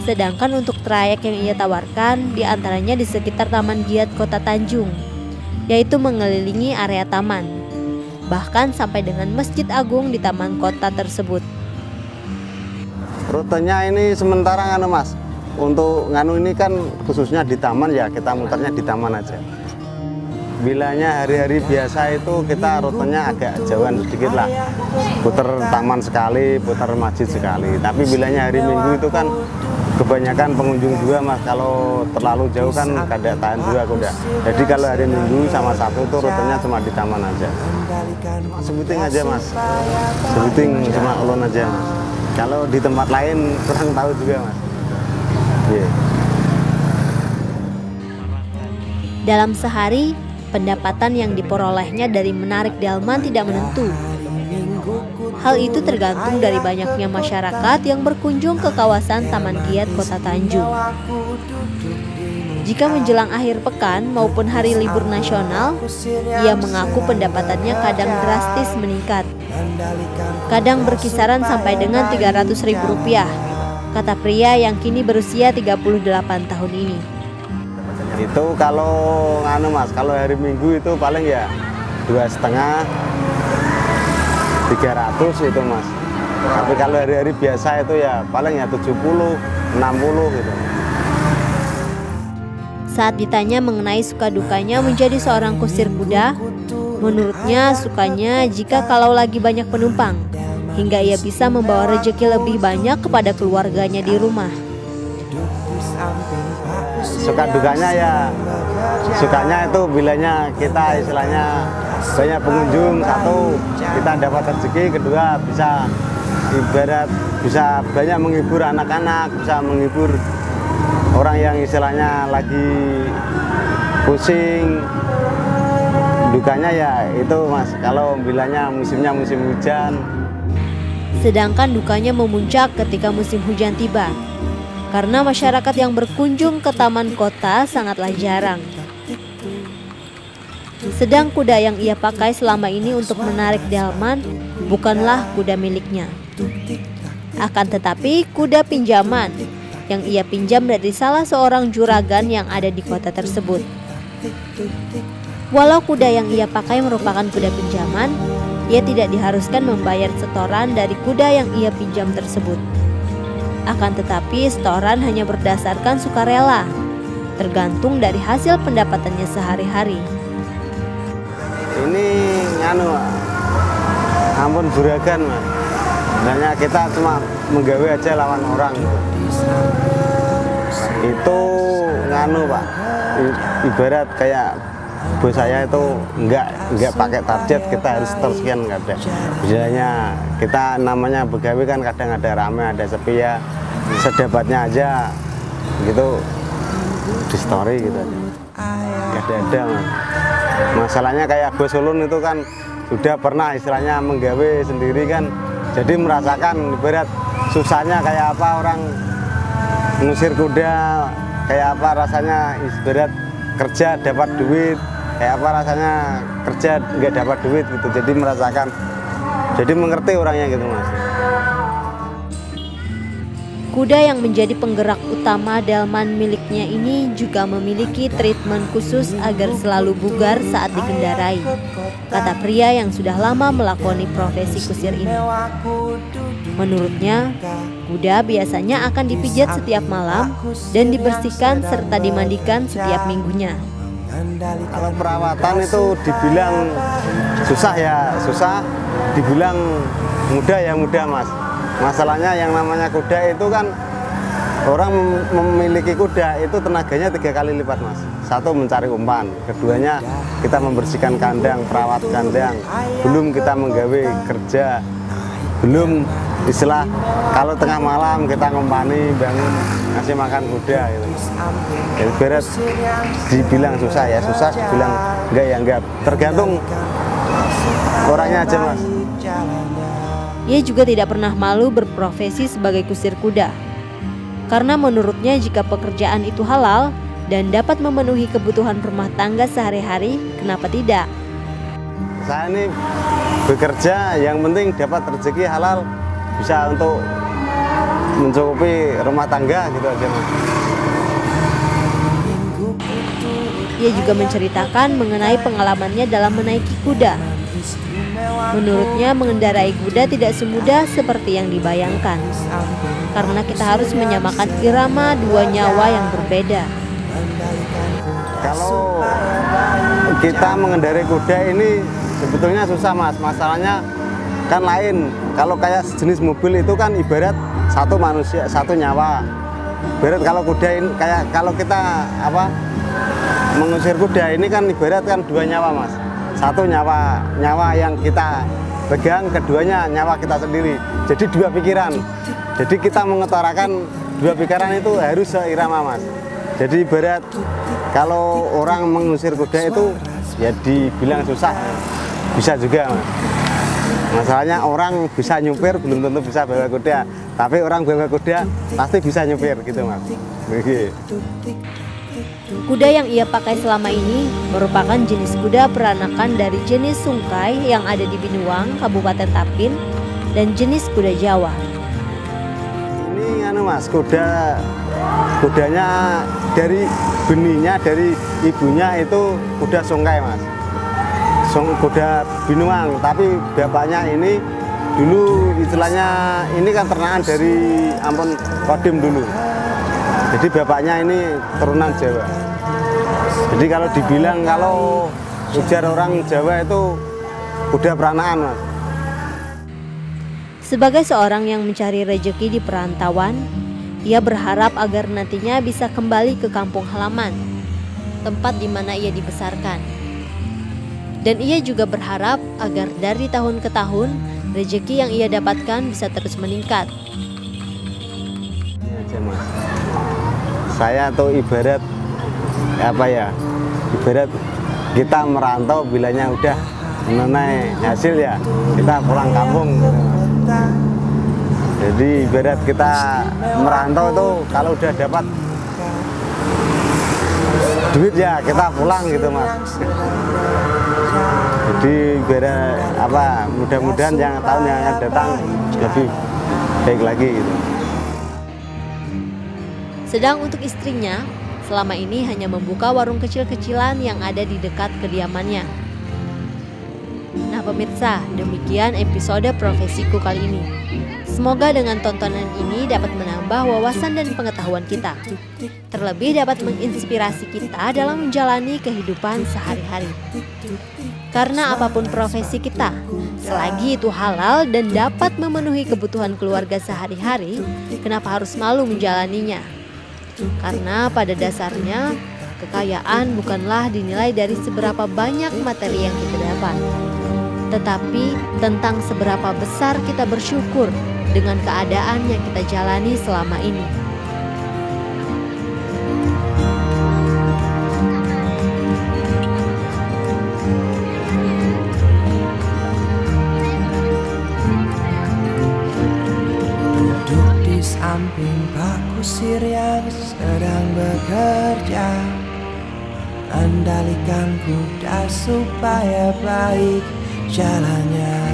Sedangkan untuk trayek yang ia tawarkan diantaranya di sekitar Taman Giat Kota Tanjung, yaitu mengelilingi area taman, bahkan sampai dengan Masjid Agung di taman kota tersebut. Rutenya ini sementara nganu Mas, untuk nganu ini kan khususnya di taman ya, kita muternya di taman aja. Bilanya hari-hari biasa itu kita rutenya agak jauhan sedikit lah, putar taman sekali, putar masjid sekali. Tapi bilanya hari Minggu itu kan kebanyakan pengunjung juga Mas, kalau terlalu jauh kan kada tahan juga kuda. Jadi kalau hari Minggu sama Sabtu itu rutenya cuma di taman aja. Sebuting aja Mas, sebuting cuma ulun aja Mas. Kalau di tempat lain kurang tahu juga Mas. Yeah. Dalam sehari, pendapatan yang diperolehnya dari menarik delman tidak menentu. Hal itu tergantung dari banyaknya masyarakat yang berkunjung ke kawasan Taman Giat Kota Tanjung. Jika menjelang akhir pekan maupun hari libur nasional, ia mengaku pendapatannya kadang drastis meningkat. Kadang berkisaran sampai dengan Rp300.000, kata pria yang kini berusia 38 tahun ini. Itu kalau nganu Mas, kalau hari Minggu itu paling ya 2,5, 300 itu Mas. Tapi kalau hari-hari biasa itu ya paling ya 70, 60 gitu. Saat ditanya mengenai suka dukanya menjadi seorang kusir kuda, menurutnya sukanya jika kalau lagi banyak penumpang, hingga ia bisa membawa rezeki lebih banyak kepada keluarganya di rumah. Suka dukanya ya, sukanya itu bilanya kita istilahnya banyak pengunjung, satu kita dapat rezeki, kedua bisa ibarat bisa banyak menghibur anak-anak, bisa menghibur orang yang istilahnya lagi pusing. Dukanya ya itu Mas, kalau bilanya musimnya musim hujan. Sedangkan dukanya memuncak ketika musim hujan tiba, karena masyarakat yang berkunjung ke taman kota sangatlah jarang. Sedang kuda yang ia pakai selama ini untuk menarik delman bukanlah kuda miliknya. Akan tetapi kuda pinjaman yang ia pinjam dari salah seorang juragan yang ada di kota tersebut. Walau kuda yang ia pakai merupakan kuda pinjaman, ia tidak diharuskan membayar setoran dari kuda yang ia pinjam tersebut. Akan tetapi setoran hanya berdasarkan sukarela, tergantung dari hasil pendapatannya sehari-hari. Ini nganu, ampun juragan Mas. Sebenarnya kita cuma menggawe aja lawan orang gitu. Itu nganu Pak, ibarat kayak bos saya itu enggak pakai target, kita harus tersekian, enggak ada. Biasanya kita namanya begawe kan kadang ada rame, ada sepi ya, sedapatnya aja gitu di story gitu aja. Enggak ada Mas. Masalahnya kayak bos ulun itu kan sudah pernah istilahnya menggawe sendiri kan, jadi merasakan ibarat susahnya kayak apa orang ngusir kuda, kayak apa rasanya ibarat kerja dapat duit, kayak apa rasanya kerja nggak dapat duit gitu. Jadi merasakan, jadi mengerti orangnya gitu Mas. Kuda yang menjadi penggerak utama delman miliknya ini juga memiliki treatment khusus agar selalu bugar saat dikendarai, kata pria yang sudah lama melakoni profesi kusir ini. Menurutnya, kuda biasanya akan dipijat setiap malam dan dibersihkan serta dimandikan setiap minggunya. Kalau perawatan itu dibilang susah ya susah, dibilang mudah ya mudah Mas. Masalahnya yang namanya kuda itu kan orang memiliki kuda itu tenaganya 3 kali lipat Mas. Satu mencari umpan, keduanya kita membersihkan kandang, perawat kandang, belum kita menggawe kerja, belum istilah kalau tengah malam kita ngumpani bangun ngasih makan kuda gitu. Jadi berat dibilang susah ya susah, dibilang enggak ya enggak, tergantung orangnya aja Mas. Ia juga tidak pernah malu berprofesi sebagai kusir kuda, karena menurutnya jika pekerjaan itu halal dan dapat memenuhi kebutuhan rumah tangga sehari-hari, kenapa tidak? Saya ini bekerja yang penting dapat rezeki halal, bisa untuk mencukupi rumah tangga gitu aja Mas. Ia juga menceritakan mengenai pengalamannya dalam menaiki kuda. Menurutnya mengendarai kuda tidak semudah seperti yang dibayangkan, karena kita harus menyamakan irama dua nyawa yang berbeda. Kalau kita mengendarai kuda ini sebetulnya susah Mas, masalahnya kan lain. Kalau kayak sejenis mobil itu kan ibarat satu manusia, satu nyawa. Ibarat kalau kuda ini kayak kalau kita mengusir kuda ini kan ibarat kan dua nyawa Mas. Satu nyawa yang kita pegang, keduanya nyawa kita sendiri. Jadi dua pikiran. Jadi kita mengutarakan dua pikiran itu harus seirama Mas. Jadi ibarat kalau orang mengusir kuda itu ya dibilang susah, bisa juga Mas. Masalahnya orang bisa nyupir belum tentu bisa bawa kuda, tapi orang bawa kuda pasti bisa nyupir gitu Mas. Begitu. Kuda yang ia pakai selama ini merupakan jenis kuda peranakan dari jenis Sungkai yang ada di Binuang, Kabupaten Tapin, dan jenis kuda Jawa. Ini Mas, kudanya dari benihnya, dari ibunya itu kuda Sungkai Mas. Kuda Binuang, tapi bapaknya ini dulu istilahnya ini kan ternakan dari Ampon Kodim dulu. Jadi bapaknya ini turunan Jawa. Jadi kalau dibilang kalau ujar orang Jawa itu kuda peranakan Mas. Sebagai seorang yang mencari rejeki di perantauan, ia berharap agar nantinya bisa kembali ke kampung halaman, tempat di mana ia dibesarkan. Dan ia juga berharap agar dari tahun ke tahun rejeki yang ia dapatkan bisa terus meningkat. Ini aja Mas. Saya tuh ibarat ibarat kita merantau bilanya udah mengenai hasil ya kita pulang kampung gitu. Jadi ibarat kita merantau tuh kalau udah dapat duit ya kita pulang gitu Mas. Jadi ibarat mudah-mudahan yang tahun yang akan datang lebih baik lagi gitu. Sedang untuk istrinya, selama ini hanya membuka warung kecil-kecilan yang ada di dekat kediamannya. Nah pemirsa, demikian episode Profesiku kali ini. Semoga dengan tontonan ini dapat menambah wawasan dan pengetahuan kita. Terlebih dapat menginspirasi kita dalam menjalani kehidupan sehari-hari. Karena apapun profesi kita, selagi itu halal dan dapat memenuhi kebutuhan keluarga sehari-hari, kenapa harus malu menjalaninya? Karena pada dasarnya kekayaan bukanlah dinilai dari seberapa banyak materi yang kita dapat, tetapi tentang seberapa besar kita bersyukur dengan keadaan yang kita jalani selama ini. Samping Pak Kusir yang sedang bekerja, andalikan kuda supaya baik jalannya.